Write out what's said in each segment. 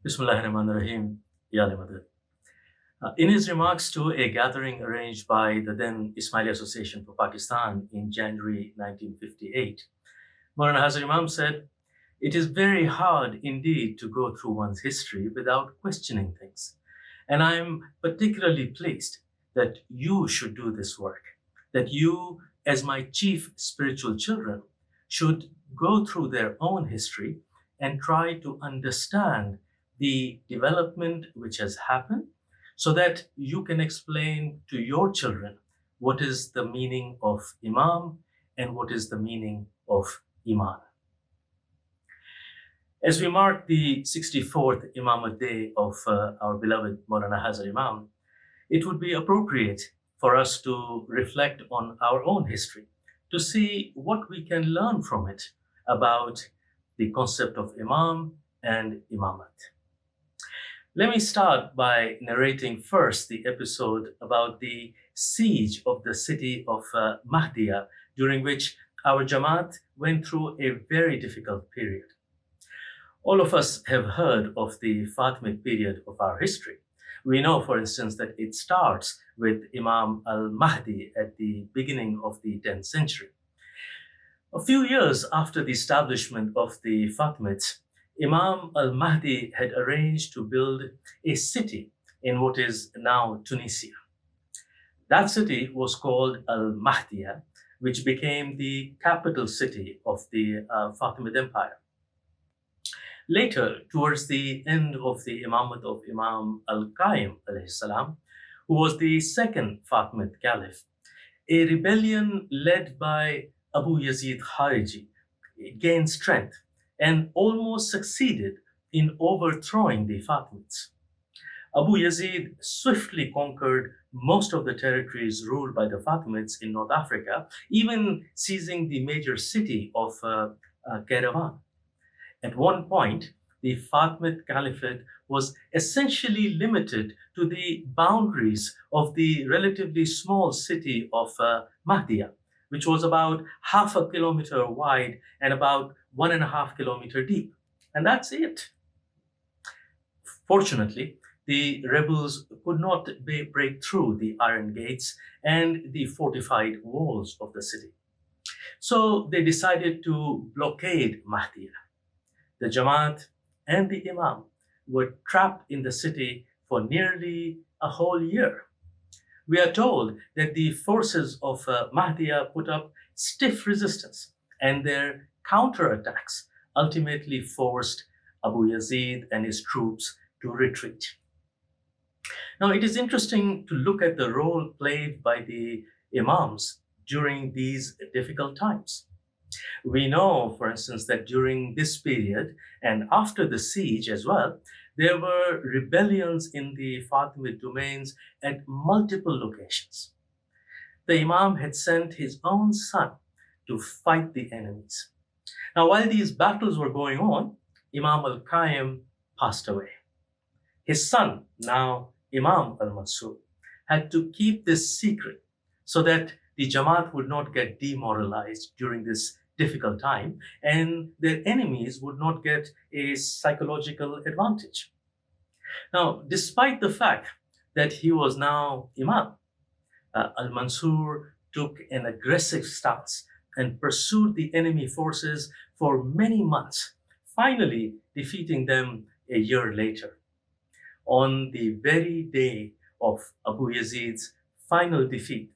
Bismillahirrahmanirrahim. Ya Madad. In his remarks to a gathering arranged by the then Ismaili Association for Pakistan in January 1958, Maulana Hazar Imam said, "It is very hard indeed to go through one's history without questioning things. And I am particularly pleased that you should do this work, that you, as my chief spiritual children, should go through their own history and try to understand the development which has happened so that you can explain to your children what is the meaning of Imam and what is the meaning of Iman." As we mark the 64th Imamate Day of our beloved Maulana Hazar Imam, it would be appropriate for us to reflect on our own history, to see what we can learn from it about the concept of Imam and Imamat. Let me start by narrating first the episode about the siege of the city of Mahdia, during which our Jamaat went through a very difficult period. All of us have heard of the Fatimid period of our history. We know, for instance, that it starts with Imam al-Mahdi at the beginning of the 10th century. A few years after the establishment of the Fatimids, Imam al-Mahdi had arranged to build a city in what is now Tunisia. That city was called Al-Mahdiya, which became the capital city of the Fatimid Empire. Later, towards the end of the Imamate of Imam al-Qaim alayhi salam, who was the second Fatimid Caliph, a rebellion led by Abu Yazid Khariji gained strength and almost succeeded in overthrowing the Fatimids. Abu Yazid swiftly conquered most of the territories ruled by the Fatimids in North Africa, even seizing the major city of Caravan. At one point, the Fatimid Caliphate was essentially limited to the boundaries of the relatively small city of Mahdia, which was about half a kilometer wide and about 1.5 kilometers deep. And that's it. Fortunately, the rebels could not break through the iron gates and the fortified walls of the city. So they decided to blockade Mahdia. The Jamaat and the Imam were trapped in the city for nearly a whole year. We are told that the forces of Mahdiya put up stiff resistance, and their counterattacks ultimately forced Abu Yazid and his troops to retreat. Now, it is interesting to look at the role played by the Imams during these difficult times. We know, for instance, that during this period and after the siege as well, there were rebellions in the Fatimid domains at multiple locations. The Imam had sent his own son to fight the enemies. Now, while these battles were going on, Imam al-Qaim passed away. His son, now Imam al-Mansur, had to keep this secret so that the Jamaat would not get demoralized during this difficult time and their enemies would not get a psychological advantage. Now, despite the fact that he was now Imam, al-Mansur took an aggressive stance and pursued the enemy forces for many months, finally defeating them a year later. On the very day of Abu Yazid's final defeat,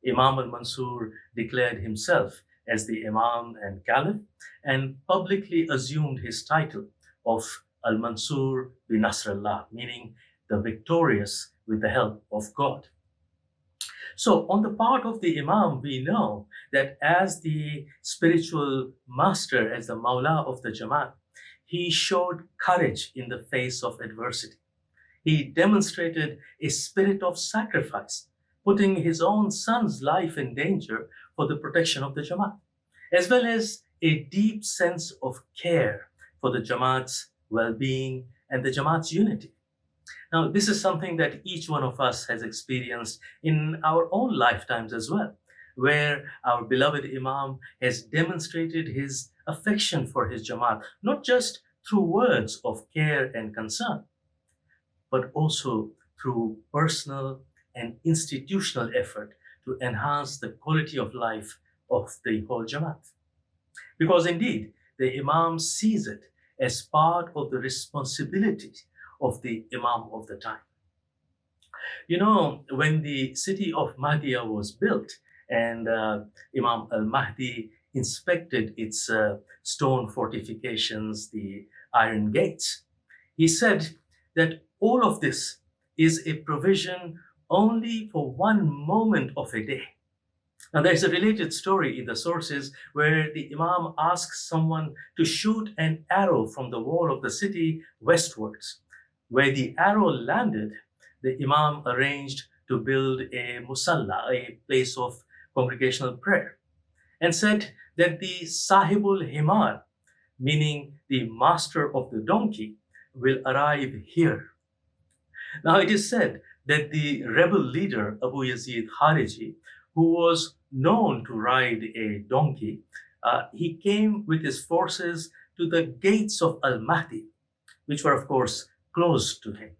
Imam al-Mansur declared himself as the Imam and Caliph and publicly assumed his title of Al-Mansur bin Nasrallah, meaning the victorious with the help of God. So on the part of the Imam, we know that as the spiritual master, as the Mawla of the Jamaat, he showed courage in the face of adversity. He demonstrated a spirit of sacrifice, putting his own son's life in danger for the protection of the Jamaat, as well as a deep sense of care for the Jamaat's well-being and the Jamaat's unity. Now, this is something that each one of us has experienced in our own lifetimes as well, where our beloved Imam has demonstrated his affection for his Jamaat, not just through words of care and concern, but also through personal and institutional effort to enhance the quality of life of the whole Jamaat. Because indeed, the Imam sees it as part of the responsibility of the Imam of the time. You know, when the city of Mahdiya was built and Imam al Mahdi inspected its stone fortifications, the iron gates, he said that all of this is a provision only for one moment of a day. Now, there's a related story in the sources where the Imam asks someone to shoot an arrow from the wall of the city westwards. Where the arrow landed, the Imam arranged to build a musalla, a place of congregational prayer, and said that the Sahibul Himar, meaning the master of the donkey, will arrive here. Now, it is said that the rebel leader Abu Yazid Khariji, who was known to ride a donkey, he came with his forces to the gates of Al Mahdi, which were, of course, closed to him.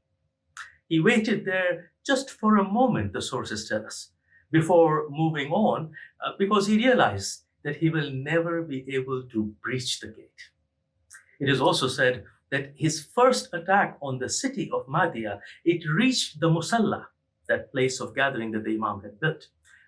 He waited there just for a moment, the sources tell us, before moving on, because he realized that he will never be able to breach the gate. It is also said that his first attack on the city of Mahdiya, it reached the Musalla, that place of gathering that the Imam had built,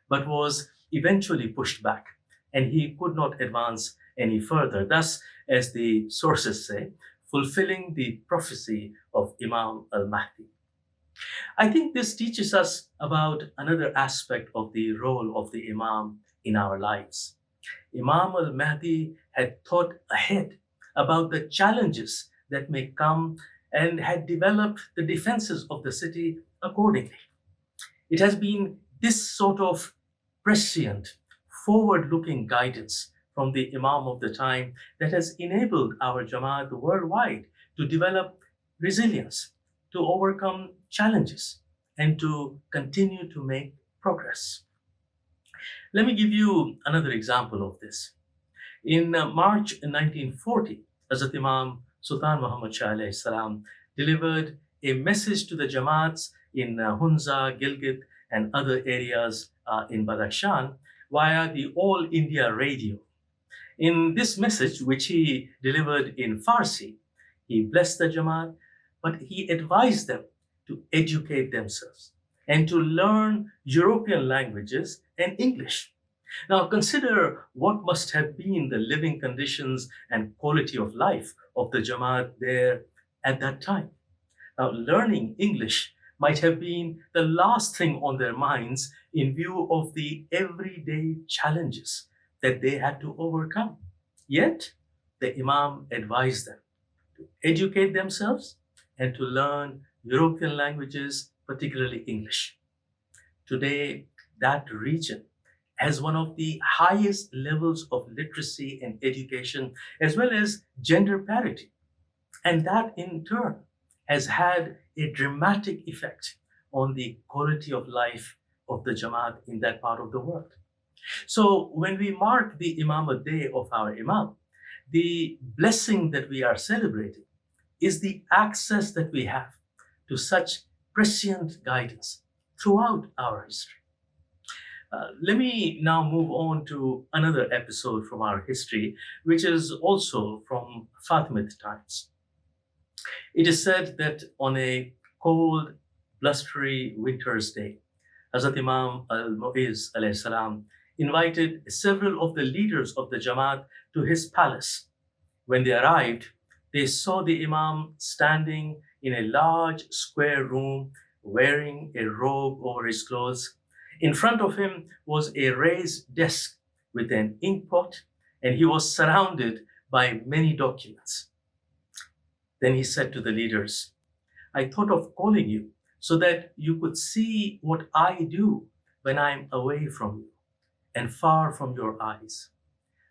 but was eventually pushed back, and he could not advance any further. Thus, as the sources say, fulfilling the prophecy of Imam al-Mahdi. I think this teaches us about another aspect of the role of the Imam in our lives. Imam al-Mahdi had thought ahead about the challenges that may come and had developed the defenses of the city accordingly. It has been this sort of prescient, forward-looking guidance from the Imam of the time that has enabled our Jamaat worldwide to develop resilience, to overcome challenges, and to continue to make progress. Let me give you another example of this. In March 1940, Hazrat Imam Sultan Muhammad Shah alayhi salam delivered a message to the Jamaats in Hunza, Gilgit, and other areas in Badakhshan via the All India radio. In this message, which he delivered in Farsi, he blessed the Jamaat, but he advised them to educate themselves and to learn European languages and English. Now, consider what must have been the living conditions and quality of life of the Jamaat there at that time. Now, learning English might have been the last thing on their minds in view of the everyday challenges that they had to overcome. Yet, the Imam advised them to educate themselves and to learn European languages, particularly English. Today, that region has one of the highest levels of literacy and education, as well as gender parity. And that in turn has had a dramatic effect on the quality of life of the Jamaat in that part of the world. So when we mark the Imamah Day of our Imam, the blessing that we are celebrating is the access that we have to such prescient guidance throughout our history. Let me now move on to another episode from our history, which is also from Fatimid times. It is said that on a cold, blustery winter's day, Hazrat Imam al-Mu'izz alayhi salam invited several of the leaders of the Jamaat to his palace. When they arrived, they saw the Imam standing in a large square room wearing a robe over his clothes. In front of him was a raised desk with an ink pot, and he was surrounded by many documents. Then he said to the leaders, "I thought of calling you so that you could see what I do when I'm away from you and far from your eyes.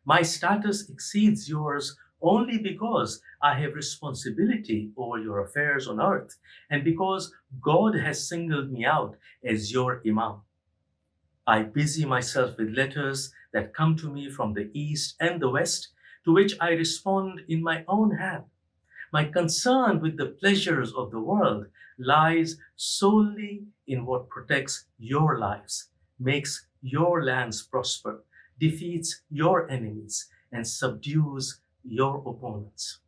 My status exceeds yours only because I have responsibility over your affairs on earth and because God has singled me out as your Imam. I busy myself with letters that come to me from the east and the west, to which I respond in my own hand. My concern with the pleasures of the world lies solely in what protects your lives, makes your lands prosper, defeats your enemies, and subdues your opponents.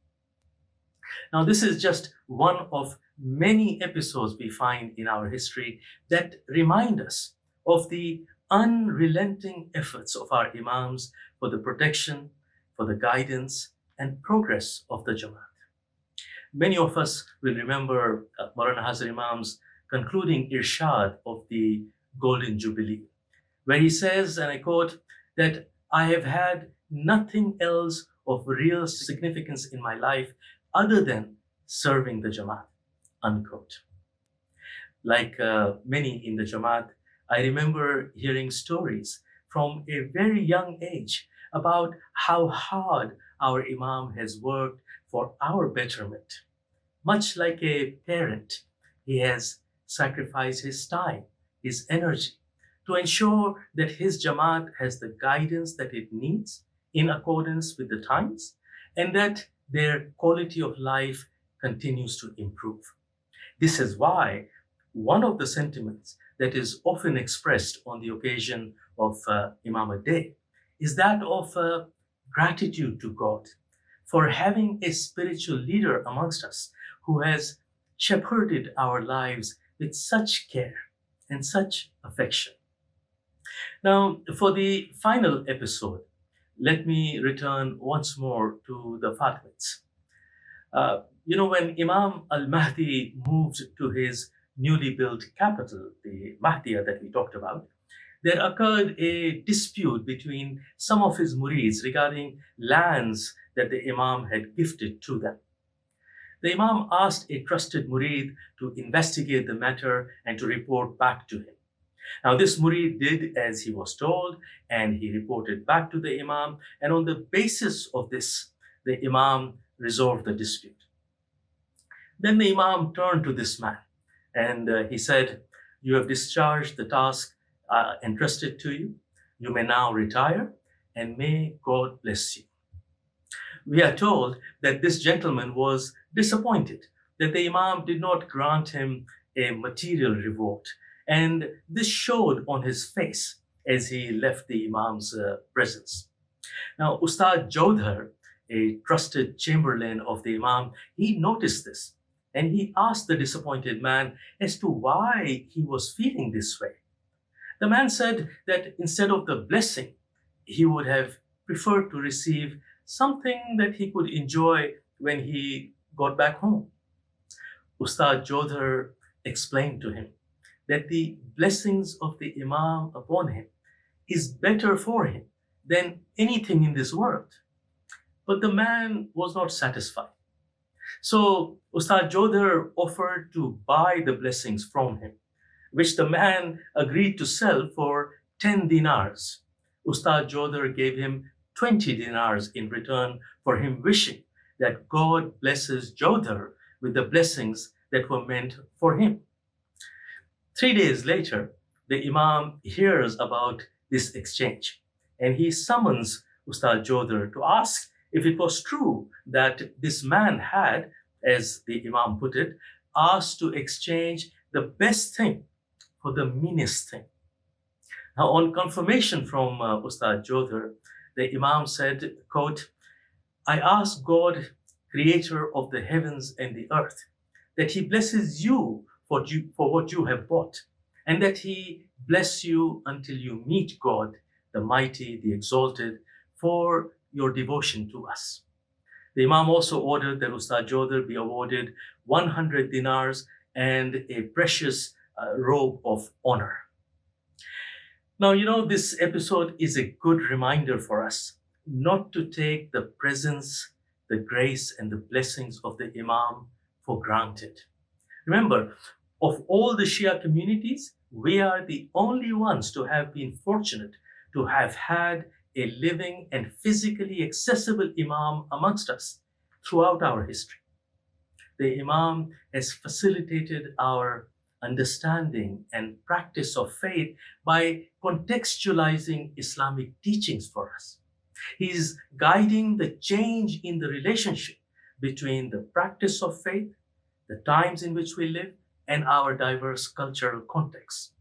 Now, this is just one of many episodes we find in our history that remind us of the unrelenting efforts of our Imams for the protection, for the guidance, and progress of the Jamaat. Many of us will remember Maulana Hazar Imam's concluding irshad of the Golden Jubilee, where he says, and I quote, that I have had nothing else of real significance in my life other than serving the Jamaat, unquote. Like many in the Jamaat, I remember hearing stories from a very young age about how hard our Imam has worked for our betterment. Much like a parent, he has sacrificed his time, his energy, to ensure that his Jamaat has the guidance that it needs in accordance with the times, and that their quality of life continues to improve. This is why one of the sentiments that is often expressed on the occasion of Imam Day is that of gratitude to God for having a spiritual leader amongst us who has shepherded our lives with such care and such affection. Now, for the final episode, let me return once more to the Fatimids. When Imam al-Mahdi moved to his newly built capital, the Mahdiya that we talked about, there occurred a dispute between some of his murids regarding lands that the Imam had gifted to them. The Imam asked a trusted murid to investigate the matter and to report back to him. Now, this murid did as he was told, and he reported back to the Imam, and on the basis of this, the Imam resolved the dispute. Then the Imam turned to this man and he said, "You have discharged the task entrusted to you. You may now retire, and may God bless you." We are told that this gentleman was disappointed that the Imam did not grant him a material reward, and this showed on his face as he left the Imam's presence. Now, Ustad Jodhar, a trusted chamberlain of the Imam, he noticed this, and he asked the disappointed man as to why he was feeling this way. The man said that instead of the blessing, he would have preferred to receive something that he could enjoy when he got back home. Ustad Jodhar explained to him that the blessings of the Imam upon him is better for him than anything in this world. But the man was not satisfied. So Ustad Jodhar offered to buy the blessings from him, which the man agreed to sell for 10 dinars. Ustad Jodhar gave him 20 dinars in return for him wishing that God blesses Jodhar with the blessings that were meant for him. 3 days later, the Imam hears about this exchange, and he summons Ustad Jodhar to ask if it was true that this man had, as the Imam put it, asked to exchange the best thing for the meanest thing. Now, on confirmation from Ustad Jodhar, the Imam said, quote, "I ask God, creator of the heavens and the earth, that he blesses you for what you have bought, and that he bless you until you meet God, the mighty, the exalted, for your devotion to us." The Imam also ordered that Ustad Jodhar be awarded 100 dinars and a precious robe of honor. Now, this episode is a good reminder for us not to take the presence, the grace, and the blessings of the Imam for granted. Remember, of all the Shia communities, we are the only ones to have been fortunate to have had a living and physically accessible Imam amongst us throughout our history. The Imam has facilitated our understanding and practice of faith by contextualizing Islamic teachings for us. He is guiding the change in the relationship between the practice of faith, the times in which we live, and our diverse cultural contexts.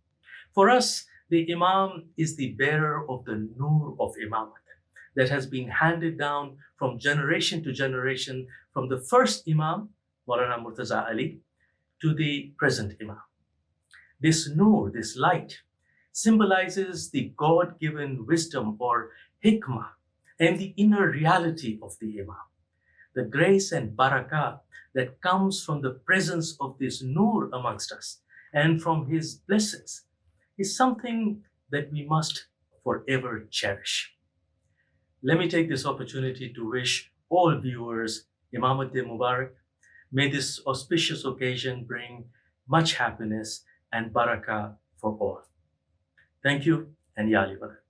For us, the Imam is the bearer of the Nur of Imamate that has been handed down from generation to generation from the first Imam, Maulana Murtaza Ali, to the present Imam. This Nur, this light, symbolizes the God given wisdom or hikmah and the inner reality of the Imam. The grace and barakah that comes from the presence of this Nur amongst us and from his blessings is something that we must forever cherish. Let me take this opportunity to wish all viewers Imamat Mubarak. May this auspicious occasion bring much happiness and barakah for all. Thank you, and Ya Ali Walad.